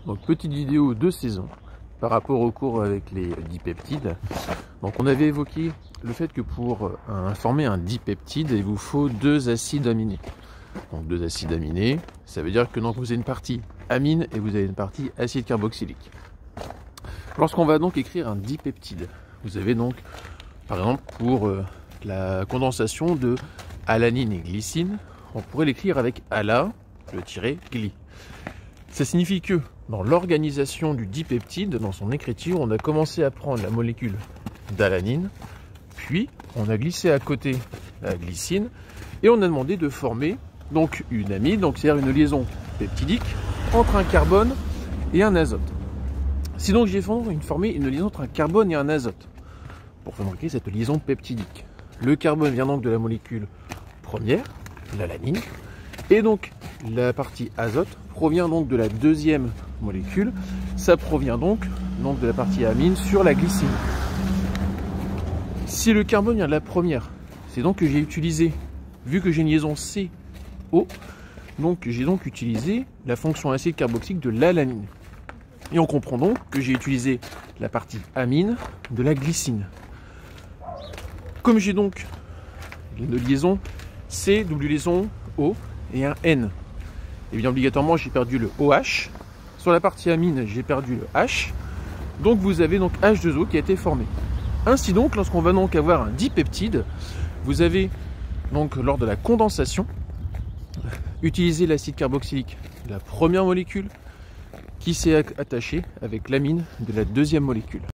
Donc petite vidéo de saison par rapport au cours avec les dipeptides. Donc on avait évoqué le fait que pour former un dipeptide, il vous faut 2 acides aminés. Donc 2 acides aminés, ça veut dire que donc, vous avez une partie amine et vous avez une partie acide carboxylique. Lorsqu'on va donc écrire un dipeptide, vous avez donc par exemple pour la condensation de alanine et glycine, on pourrait l'écrire avec ALA, le tiret gly. Ça signifie que dans l'organisation du dipeptide, dans son écriture, on a commencé à prendre la molécule d'alanine, puis on a glissé à côté la glycine, et on a demandé de former donc une amide, donc c'est-à-dire une liaison peptidique entre un carbone et un azote. Si donc j'ai formé une liaison entre un carbone et un azote, pour fabriquer cette liaison peptidique, le carbone vient donc de la molécule première, l'alanine, et donc la partie azote provient donc de la deuxième molécule, ça provient donc de la partie amine sur la glycine. Si le carbone vient de la première, c'est donc que j'ai utilisé, vu que j'ai une liaison CO, donc j'ai donc utilisé la fonction acide carboxylique de l'alanine. Et on comprend donc que j'ai utilisé la partie amine de la glycine. Comme j'ai donc une liaison C, double liaison O et un N, et bien obligatoirement j'ai perdu le OH. Sur la partie amine, j'ai perdu le H. Donc vous avez donc H2O qui a été formé. Ainsi donc, lorsqu'on va donc avoir un dipeptide, vous avez donc lors de la condensation utilisé l'acide carboxylique de la première molécule qui s'est attaché avec l'amine de la deuxième molécule.